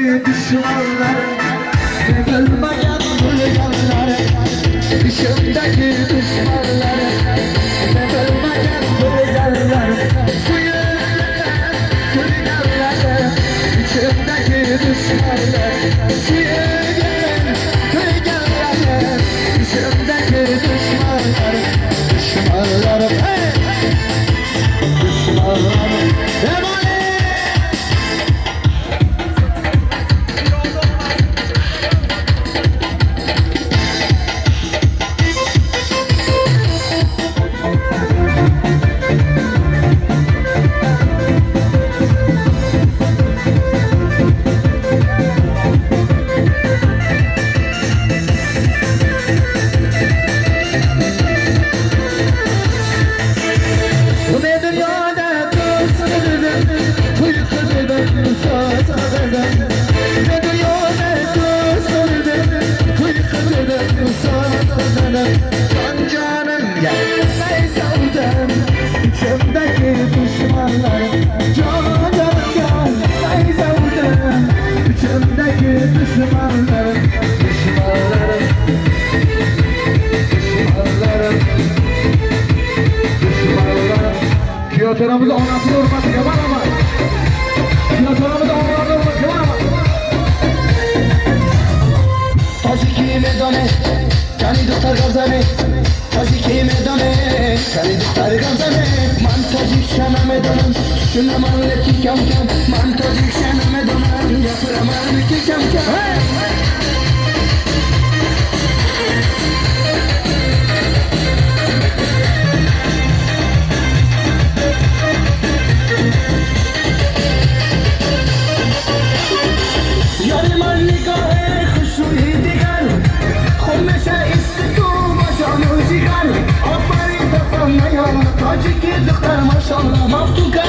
düşmanlar, ne bilmeyen duyganlar. Dışımdaki düşmanlar, ne bilmeyen duyganlar. Suyundan duyganlar, içimdeki düşmanlar. Suyundan duyganlar, içimdeki düşmanlar. Düşmanlarım, hey! Düşmanlarım, devam et! Can canım gelmez aldım içimdeki düşmanlar. Can canım gelmez aldım içimdeki düşmanlar. Düşmanlarım, düşmanlarım, düşmanlarım. Piyotoramızı anlatıyor olması yaman ama. Piyotoramızı anlatıyor olması yaman ama. Taziki medane, cani doktor gazane. Taziki medane, cani doktor gazane. Man tazik şana medanım, şuna malleti kam kam. Man tazik şana medanım, yapıramar miki kam kam. Taciki doktor maşallah maftuka